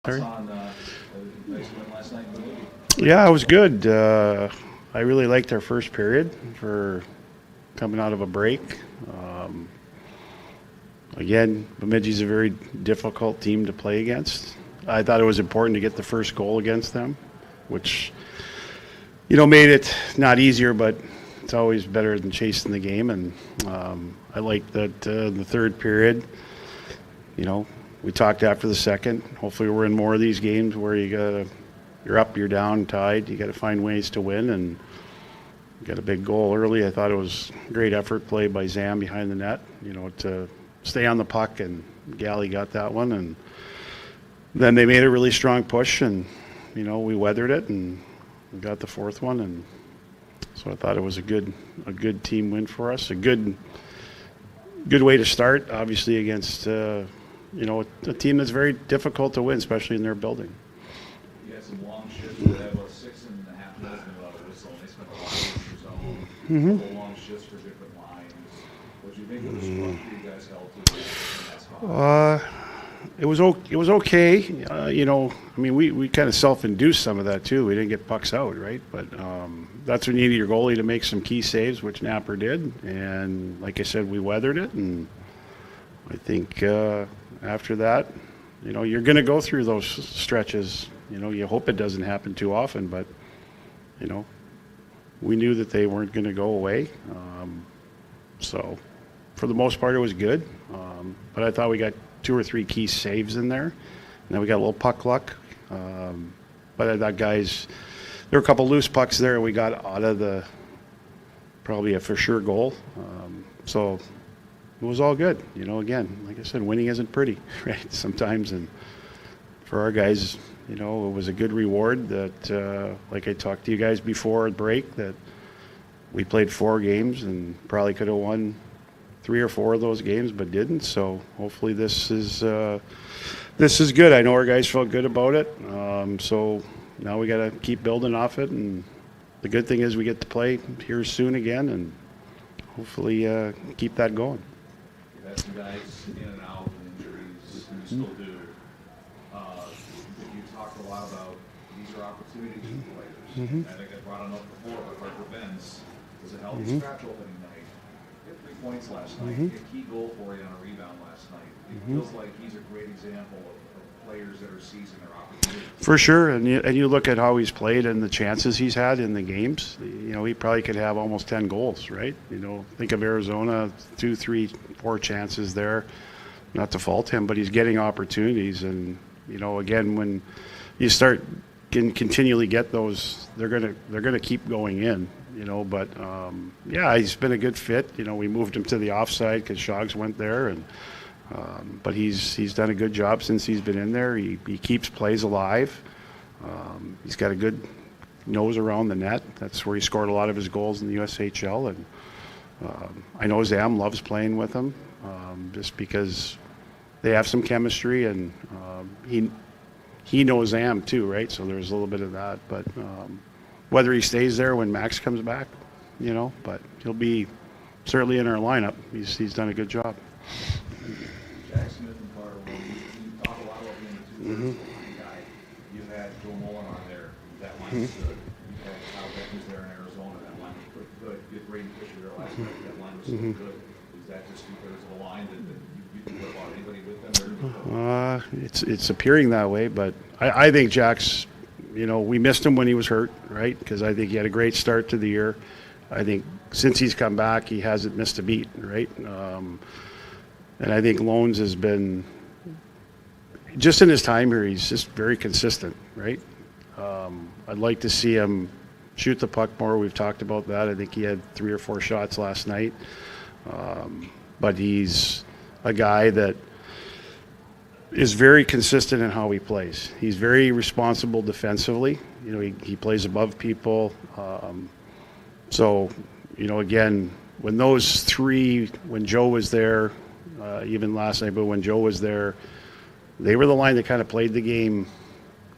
Sorry. On nice win last night. Yeah, it was good. I really liked our first period for coming out of a break. Um, Again, Bemidji's a very difficult team to play against. I thought it was important to get the first goal against them, which made it not easier, but it's always better than chasing the game. And I liked that the third period. We talked after the second. Hopefully, we're in more of these games where you're up, you're down, tied. You got to find ways to win, and got a big goal early. I thought it was great effort play by Zam behind the net. To stay on the puck, and Galley got that one, and then they made a really strong push, and we weathered it and we got the fourth one, and so I thought it was a good team win for us. A good way to start, obviously against. A team that's very difficult to win, especially in their building. You had some long shifts. They had about 6.5 minutes without a whistle, and they spent a lot of years on couple long shifts for different lines. What do you think of the structure you guys held to in that spot? It was okay. We kind of self-induced some of that too. We didn't get pucks out, right? But that's when you need your goalie to make some key saves, which Napper did. And like I said, we weathered it, and I think after that, you're going to go through those stretches. You hope it doesn't happen too often, but we knew that they weren't going to go away. So for the most part, it was good. But I thought we got 2 or 3 key saves in there, and then we got a little puck luck. But I thought there were a couple loose pucks there, and we got out of probably a for sure goal. So it was all good. Again, like I said, winning isn't pretty, right? Sometimes, and for our guys, it was a good reward that, like I talked to you guys before the break, that we played 4 games and probably could have won 3 or 4 of those games, but didn't. So hopefully this is good. I know our guys felt good about it. So now we got to keep building off it, and the good thing is we get to play here soon again, and hopefully keep that going. Had some guys in and out with injuries, and you still do. You talked a lot about these are opportunities for players. I think I brought it up before, but Harper Benz was a healthy scratch opening night. He had 3 points last night. He had a key goal for you on a rebound last night. It feels like he's a great example of players that are seizing their opportunities. For sure, and you look at how he's played and the chances he's had in the games. He probably could have almost 10 goals, right? Think of Arizona, 2, 3, 4 chances there. Not to fault him, but he's getting opportunities, and again, when you start continually get those, they're gonna keep going in. But yeah, he's been a good fit. We moved him to the offside because Shogs went there, and but he's done a good job since he's been in there. He keeps plays alive. He's got a good nose around the net. That's where he scored a lot of his goals in the USHL. And I know Zam loves playing with him, just because they have some chemistry, and he knows Zam too, right? So there's a little bit of that. But whether he stays there when Max comes back, but he'll be certainly in our lineup. He's done a good job. Jack Smith and Carter, you talk a lot about being the 2 line guy. You had Joe Mullen on there. That line was good. You had Kyle Beckers there in Arizona. That line was pretty good. You had Brady Fisher there last night. That line was so good. Is that just 2/3 of the line that you can put about anybody with them? It's appearing that way, but I think Jack's, we missed him when he was hurt, right? Because I think he had a great start to the year. I think since he's come back, he hasn't missed a beat, right? And I think Loans has been, just in his time here, he's just very consistent, right? I'd like to see him shoot the puck more. We've talked about that. I think he had 3 or 4 shots last night. But he's a guy that is very consistent in how he plays. He's very responsible defensively. He plays above people. So, again, when those 3, when Joe was there, even last night, but when Joe was there, they were the line that kind of played the game,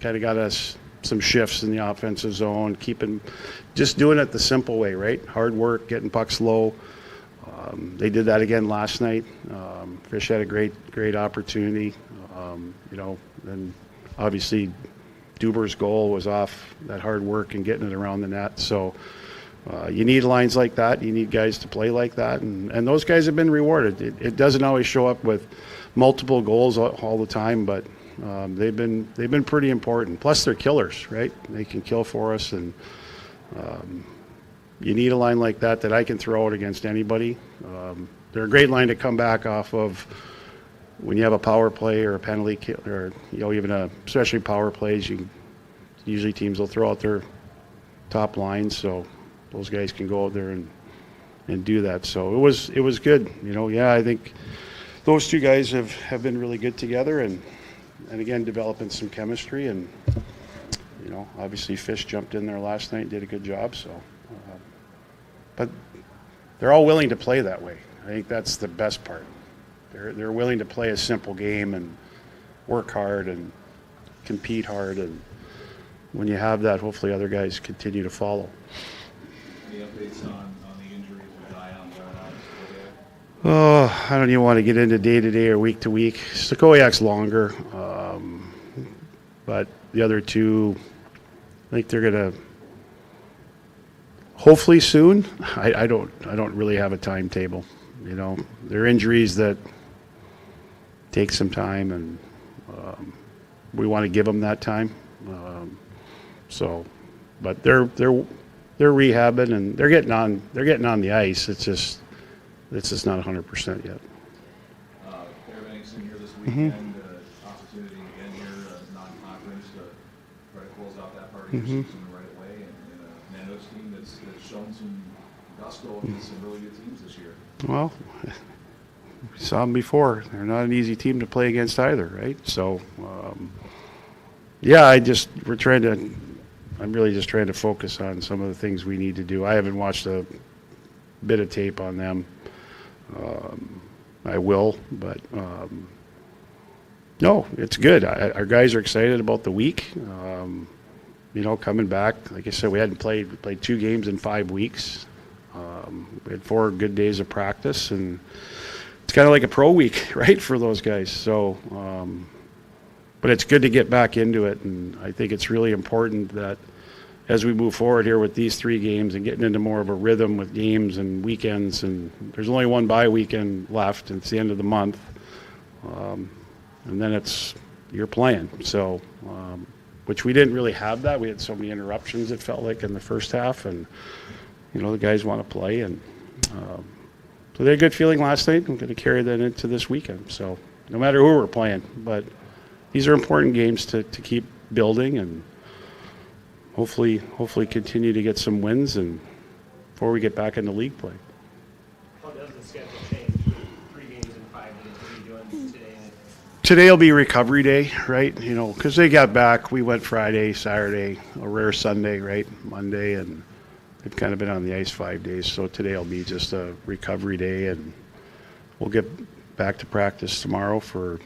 kind of got us some shifts in the offensive zone, just doing it the simple way, right? Hard work, getting pucks low. They did that again last night. Fish had a great opportunity. And obviously Duber's goal was off that hard work and getting it around the net. So you need lines like that. You need guys to play like that, and those guys have been rewarded. It doesn't always show up with multiple goals all the time, but they've been pretty important. Plus, they're killers, right? They can kill for us, and you need a line like that I can throw out against anybody. They're a great line to come back off of when you have a power play or a penalty kill, or even especially power plays. Usually teams will throw out their top lines, so those guys can go out there and do that. So it was good. I think those two guys have been really good together, and again developing some chemistry. And obviously Fish jumped in there last night and did a good job. So, but they're all willing to play that way. I think that's the best part. They're willing to play a simple game and work hard and compete hard, and when you have that, hopefully other guys continue to follow. Any updates on the injuries with Ion Bernard? Oh, I don't even want to get into day-to-day or week-to-week. Stokowiak's longer, but the other two, I think they're going to hopefully soon. I don't really have a timetable. They're injuries that take some time, and we want to give them that time. But they're rehabbing and they're getting on the ice. It's just not 100% yet. Everything's in here this weekend. Opportunity again here, non-conference to try to close out that part of your season right away, and a Nando's team that's shown some gusto against some really good teams this year. Well, we saw them before. They're not an easy team to play against either, right? So, I'm really just trying to focus on some of the things we need to do. I haven't watched a bit of tape on them. I will, but no, it's good. Our guys are excited about the week. Coming back. Like I said, we played 2 games in 5 weeks. We had 4 good days of practice, and it's kind of like a pro week, right, for those guys. So, but it's good to get back into it, and I think it's really important that as we move forward here with these 3 games and getting into more of a rhythm with games and weekends, and there's only one bye weekend left, and it's the end of the month, and then you're playing. So, which we didn't really have that. We had so many interruptions, it felt like, in the first half, and the guys want to play, and so they had a good feeling last night. I'm going to carry that into this weekend. So no matter who we're playing, but these are important games to keep building, and hopefully continue to get some wins and before we get back into league play. How does the schedule change with 3 games in 5 days? What are you doing today? Today will be recovery day, right? Because they got back. We went Friday, Saturday, a rare Sunday, right? Monday, and they've kind of been on the ice 5 days. So today will be just a recovery day, and we'll get back to practice tomorrow for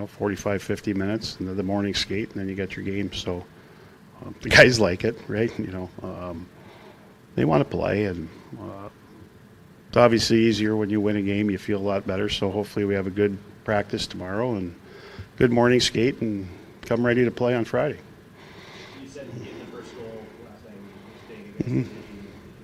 45, 50 minutes, and then the morning skate, and then you got your game. So the guys like it, right? They want to play, and it's obviously easier when you win a game. You feel a lot better. So hopefully we have a good practice tomorrow and good morning skate, and come ready to play on Friday. You said getting the first goal last night was big against the team.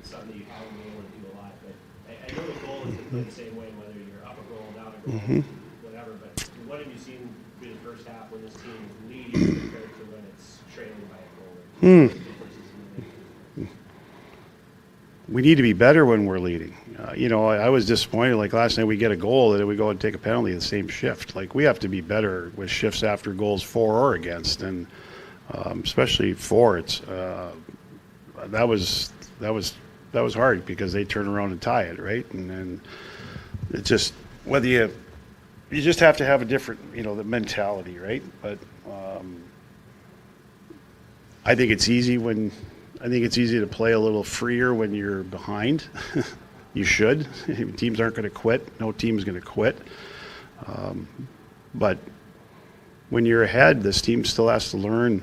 It's something that you haven't been able to do a lot, but I know the goal is to play the same way, whether you're up a goal, down a goal, whatever. But what have you seen through the first half when this team is leading compared to when it's trailing by a goal? We need to be better when we're leading. I was disappointed. Like last night, we get a goal, and then we go and take a penalty the same shift. Like, we have to be better with shifts after goals for or against, and especially for. That was hard because they turn around and tie it, right? And then it just whether you just have to have a different the mentality, right? But I think it's easy to play a little freer when you're behind. You should. Teams aren't going to quit. No team's going to quit. But when you're ahead, this team still has to learn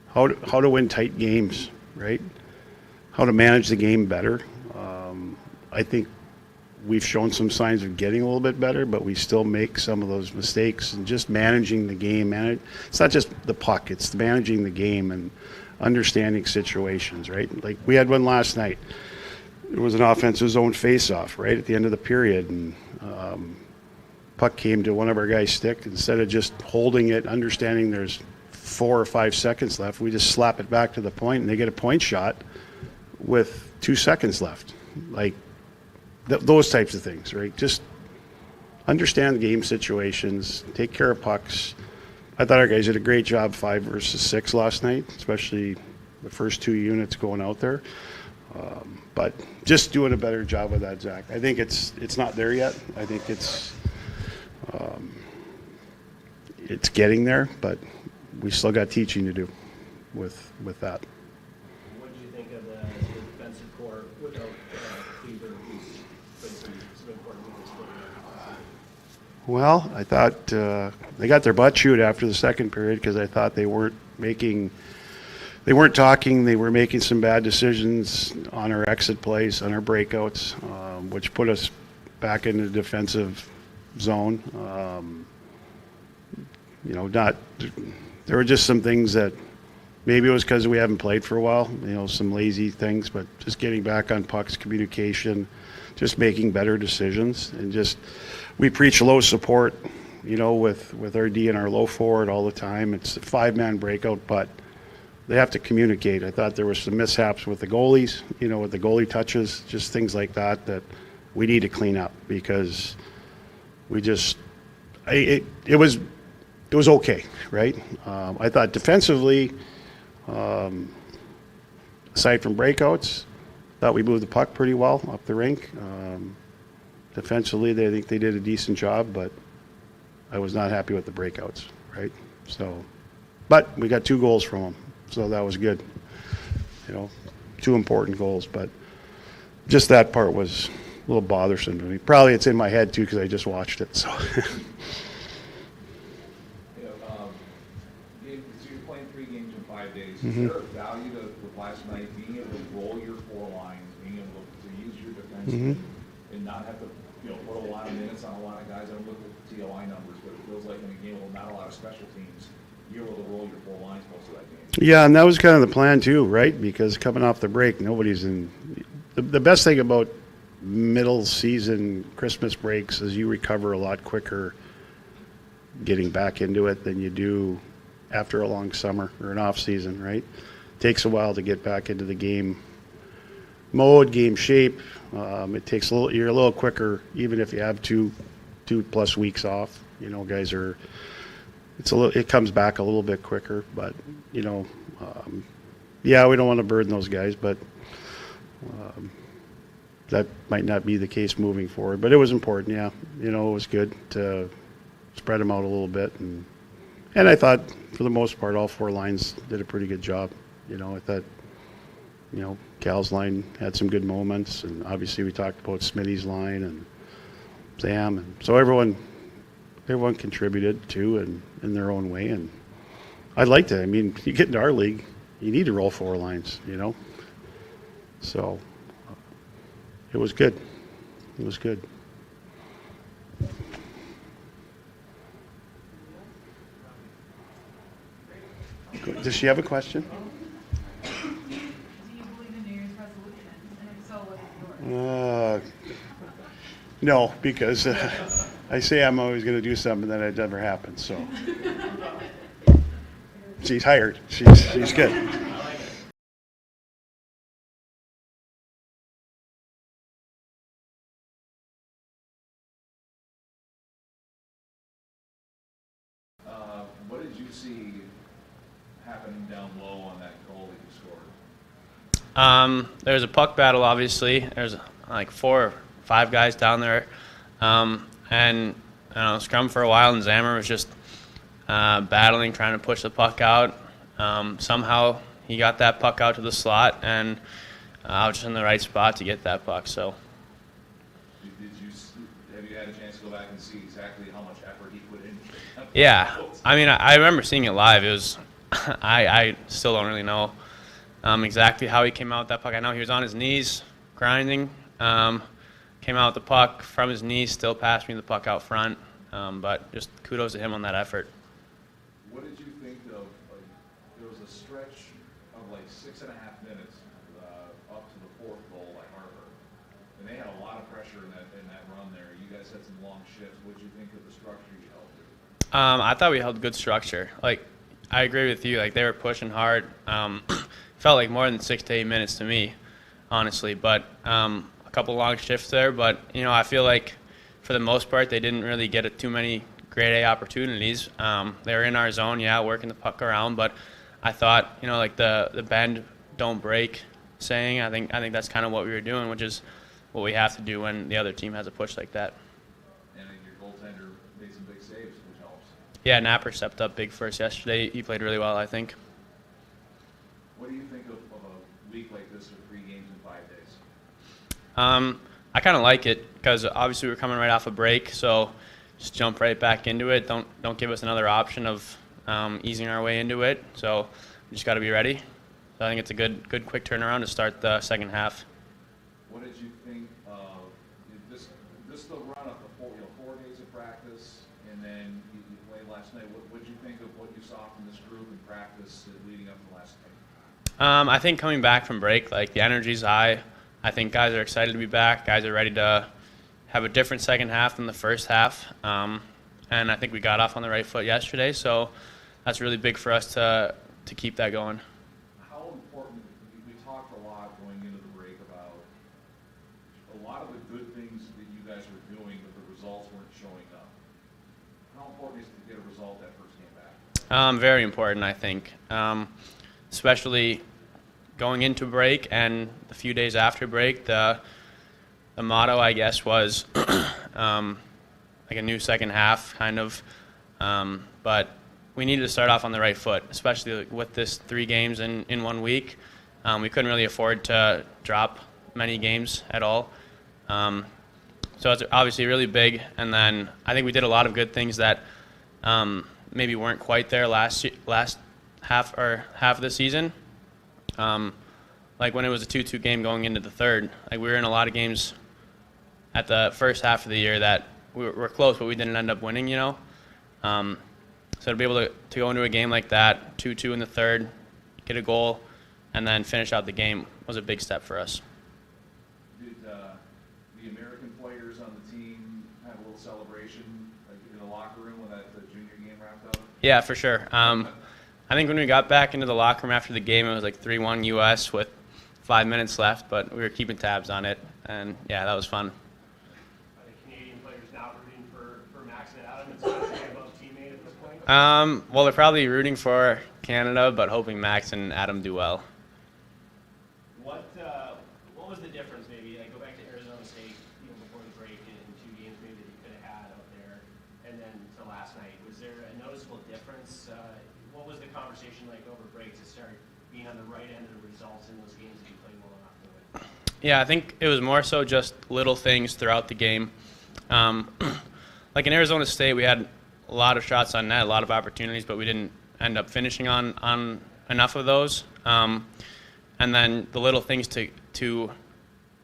how to win tight games, right? How to manage the game better. I think we've shown some signs of getting a little bit better, but we still make some of those mistakes, and just managing the game. It's not just the puck, it's managing the game and understanding situations, right? Like we had one last night. It was an offensive zone face-off right at the end of the period, and puck came to one of our guys' stick. Instead of just holding it, understanding there's 4 or 5 seconds left, we just slap it back to the point, and they get a point shot with 2 seconds left. Like those types of things, right? Just understand the game situations, take care of pucks. I thought our guys did a great job 5 versus 6 last night, especially the first 2 units going out there. But just doing a better job with that, Zach. I think it's not there yet. I think it's getting there, but we still got teaching to do with that. What did you think of the defensive core without Cleaver, who's been some important weakness for you? Well, I thought they got their butt chewed after the second period because I thought they weren't talking. They were making some bad decisions on our exit plays, on our breakouts, which put us back in the defensive zone. There were just some things that maybe it was because we haven't played for a while, some lazy things, but just getting back on pucks, communication, just making better decisions. And just, we preach low support, with our D and our low forward all the time. It's a 5-man breakout, but they have to communicate. I thought there were some mishaps with the goalies, with the goalie touches, just things like that we need to clean up, because we just, it was okay, right? I thought defensively, aside from breakouts, thought we moved the puck pretty well up the rink. Defensively, I think they did a decent job, but I was not happy with the breakouts, right? So, but we got 2 goals from them, so that was good. 2 important goals, but just that part was a little bothersome to me. Probably it's in my head too because I just watched it. So. So you're playing 3 games in 5 days. Is there a value to last night being able to roll your 4 lines, being able to use your defense and not have to put a lot of minutes on a lot of guys? I don't look at the TOI numbers, but it feels like in a game with not a lot of special teams, you're able to roll your 4 lines most of that game. Yeah, and that was kind of the plan too, right? Because coming off the break, nobody's in. The best thing about middle season Christmas breaks is you recover a lot quicker getting back into it than you do after a long summer or an off season, right? Takes a while to get back into the game mode, game shape. It takes you're a little quicker, even if you have two plus weeks off. Guys are. It comes back a little bit quicker, but yeah, we don't want to burden those guys, but that might not be the case moving forward. But it was important, yeah. It was good to spread them out a little bit, and I thought for the most part all 4 lines did a pretty good job. I thought Cal's line had some good moments, and obviously we talked about Smitty's line and Sam, and so everyone contributed too, and in their own way. And I'd like to. I mean, you get into our league, you need to roll 4 lines. So it was good. It was good. Does she have a question? Do you believe in New Year's resolutions? And if so, what is yours? No, because I say I'm always going to do something, then it never happens. So she's hired. She's good. What did you see happening down low on that goal that you scored? There was a puck battle, obviously. There's like 4 or 5 guys down there. And scrum for a while, and Zammer was just battling, trying to push the puck out. Somehow he got that puck out to the slot, and I was just in the right spot to get that puck. So, Have you had a chance to go back and see exactly how much effort he put in? yeah, I mean, I remember seeing it live. It was, I still don't really know exactly how he came out with that puck. I know he was on his knees grinding, came out with the puck from his knee, still passed me the puck out front. But just kudos to him on that effort. What did you think of, there was a stretch of like 6.5 minutes up to the fourth goal by Harper. And they had a lot of pressure in that run there. You guys had some long shifts. What did you think of the structure you held to? I thought we held good structure. Like, I agree with you. Like, they were pushing hard. Felt like more than 6 to 8 minutes to me, honestly. But a couple long shifts there. But, you know, I feel like for the most part, they didn't really get too many grade A opportunities. They were in our zone, working the puck around. But I thought, you know, like the bend, don't break saying, I think that's kind of what we were doing, which is what we have to do when the other team has a push like that. And your goaltender made some big saves, which helps. Yeah, Napper stepped up big for us yesterday. He played really well, I think. What do you think of a week like this with 3 games in 5 days? I kind of like it because obviously we're coming right off a break, so just jump right back into it. Don't give us another option of easing our way into it. So we just got to be ready. So I think it's a good quick turnaround to start the second half. What did you think of this the run of the 4 days of practice, and then you played last night? What did you think of what you saw from this group in practice leading up to last night? I think coming back from break, like the energy's high. I think guys are excited to be back. Guys are ready to have a different second half than the first half. And I think we got off on the right foot yesterday, so that's really big for us to keep that going. How important, we talked a lot going into the break about a lot of the good things that you guys were doing, but the results weren't showing up. How important is it to get a result that first game back? Very important, I think, especially going into break and the few days after break. The motto, I guess, was like a new second half, kind of. But we needed to start off on the right foot, especially with this 3 games in 1 week. We couldn't really afford to drop many games at all. So it's obviously really big. And then I think we did a lot of good things that maybe weren't quite there last half of the season. Like when it was a 2-2 game going into the third, like we were in a lot of games at the first half of the year that we were close, but we didn't end up winning, you know. So to be able to go into a game like that, 2-2 in the third, get a goal, and then finish out the game was a big step for us. Did the American players on the team have a little celebration like in the locker room when the junior game wrapped up? Yeah, for sure. I think when we got back into the locker room after the game, it was like 3-1 U.S. with 5 minutes left, but we were keeping tabs on it, and yeah, that was fun. Are the Canadian players now rooting for Max and Adam? It's not a above teammate at this point? Well, they're probably rooting for Canada, but hoping Max and Adam do well. What was the difference, maybe? Like, go back to Arizona State, before the break in 2 games maybe that you could have had out there, and then to last night. Was there a noticeable difference? What was the conversation like over break to start being on the right end of the results in those games that you played well enough to win? Yeah, I think it was more so just little things throughout the game. Like in Arizona State, we had a lot of shots on net, a lot of opportunities, but we didn't end up finishing on enough of those. And then the little things to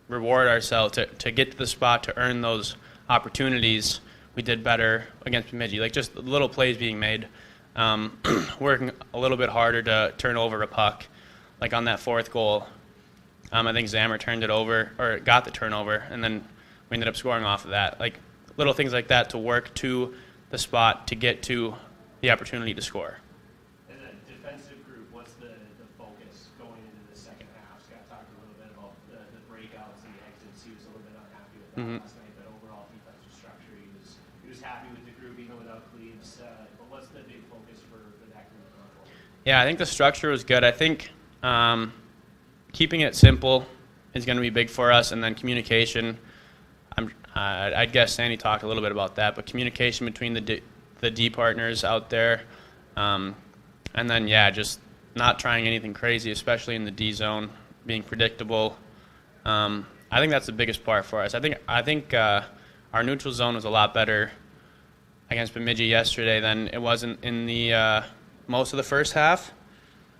reward ourselves, to get to the spot, to earn those opportunities, we did better against Bemidji. Like just little plays being made, working a little bit harder to turn over a puck. Like on that 4th goal, I think Zammer turned it over, or got the turnover, and then we ended up scoring off of that. Like little things like that to work to the spot to get to the opportunity to score. As a defensive group, what's the focus going into the second half? Scott talked a little bit about the breakouts and the exits. He was a little bit unhappy with that last night, but overall defensive structure, he was happy with the group even without Cleves. But what's the big focus for that group going forward? Yeah, I think the structure was good. I think keeping it simple is going to be big for us, and then communication. I guess Sandy talked a little bit about that, but communication between the D partners out there, and then just not trying anything crazy, especially in the D zone, being predictable. I think that's the biggest part for us. I think our neutral zone was a lot better against Bemidji yesterday than it was in the most of the first half,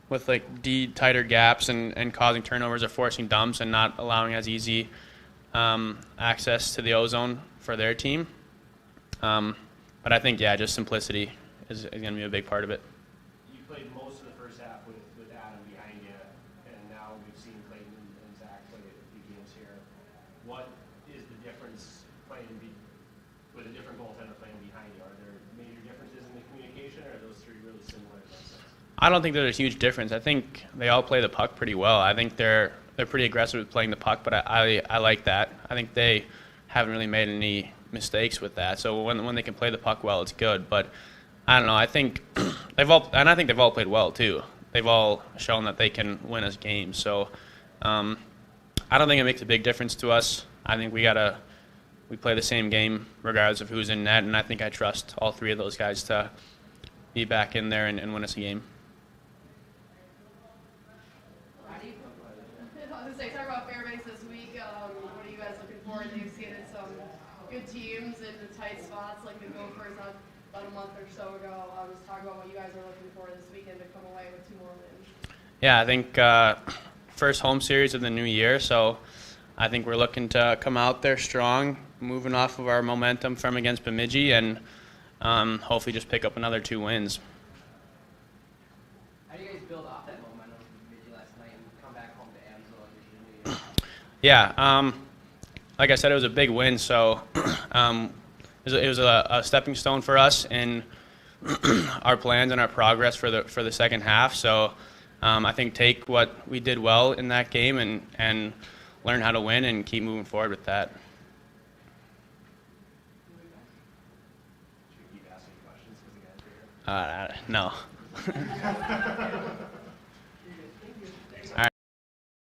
with like D tighter gaps and causing turnovers or forcing dumps and not allowing as easy access to the ozone for their team. But I think, yeah, just simplicity is going to be a big part of it. You played most of the first half with Adam behind you, and now we've seen Clayton and Zach play a few games here. What is the difference playing with a different goaltender playing behind you? Are there major differences in the communication, or are those three really similar in that sense? I don't think there's a huge difference. I think they all play the puck pretty well. I think they're pretty aggressive with playing the puck, but I like that. I think they haven't really made any mistakes with that. So when they can play the puck well, it's good. But I don't know. I think they've all played well too. They've all shown that they can win us games. So I don't think it makes a big difference to us. I think we play the same game regardless of who's in net, and I think I trust all three of those guys to be back in there and win us a game. I was going to say, talk about Fairbanks this week. What are you guys looking for? They've seen some good teams in the tight spots, like the Gophers about a month or so ago. Just talk about what you guys are looking for this weekend to come away with 2 more wins. Yeah, I think first home series of the new year, so I think we're looking to come out there strong, moving off of our momentum from against Bemidji, and hopefully just pick up another 2 wins. How do you guys build off that momentum from Bemidji last night and come back home to Amsoil and get your new year? Yeah, like I said, it was a big win, so it was a stepping stone for us in our plans and our progress for the second half. So I think take what we did well in that game and learn how to win and keep moving forward with that. Should we keep asking questions because the guys are here? No.